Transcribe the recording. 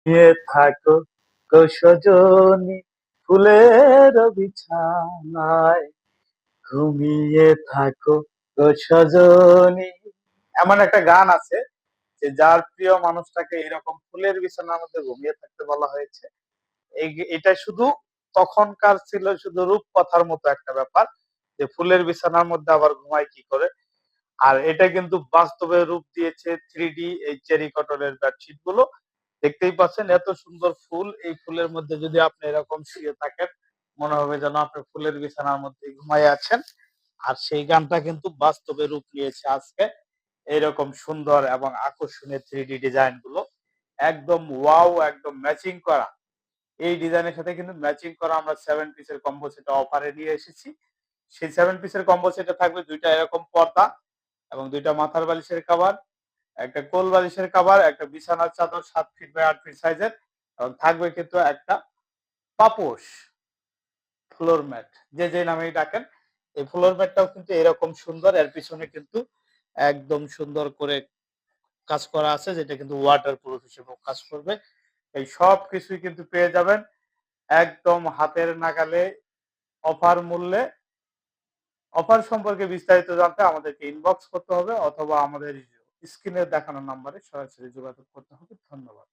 ঘুমিয়ে থাকো গো সজনী ফুলের বিছানায়, ঘুমিয়ে থাকো গো সজনী। এমন একটা গান আছে যে যার প্রিয় মানুষটাকে এরকম ফুলের বিছানার মধ্যে ঘুমিয়ে থাকতে বলা হয়েছে। এটা শুধু তখনকার ছিল শুধু রূপকথার মতো একটা ব্যাপার, যে ফুলের বিছানার মধ্যে আবার ঘুমায় কি করে। আর এটা কিন্তু বাস্তবে রূপ দিয়েছে 3D এই চেরি কটনের বেডশিট গুলো। দেখতেই পাচ্ছেন এত সুন্দর ফুল, এই ফুলের মধ্যে যদি আপনি এরকম শুয়ে থাকেন মনে হবে যেন আপনি ফুলের বিছানার মধ্যে ঘুমায় আছেন। আর সেই গানটা কিন্তু বাস্তবে রূপ নিয়েছে আজকে এইরকম সুন্দর এবং আকর্ষণীয় 3D ডিজাইন গুলো। একদম ওয়াও, একদম ম্যাচিং করা। এই ডিজাইনের সাথে কিন্তু ম্যাচিং করা আমরা 7 পিসের কম্বো সেট অফারে নিয়ে এসেছি। সেই 7 পিসের কম্বো সেটে থাকবে ২টা এরকম পর্দা এবং ২টা মাথার বালিশের কভার, একটা কোল বালিশের কভার, একটা বিছানার চাদর ৭ ফিট বাই ৮ ফিট সাইজের এবং থাকবে কিন্তু একটা পাপোশ, ফ্লোর ম্যাট। যে নামেই ডাকেন। এই ফ্লোর ম্যাটটাও কিন্তু এরকম সুন্দর। এর পিছনে কিন্তু একদম সুন্দর করে কাজ করা আছে যেটা কিন্তু ওয়াটার প্রুফ হিসেবেও কাজ করবে। এই সব কিছুই কিন্তু পেয়ে যাবেন একদম হাতের নাগালে অফার মূল্যে। অফার সম্পর্কে বিস্তারিত জানতে আমাদেরকে ইনবক্স করতে হবে অথবা আমাদের স্ক্রিনে দেখানো নাম্বারে সরাসরি যোগাযোগ করতে হবে। ধন্যবাদ।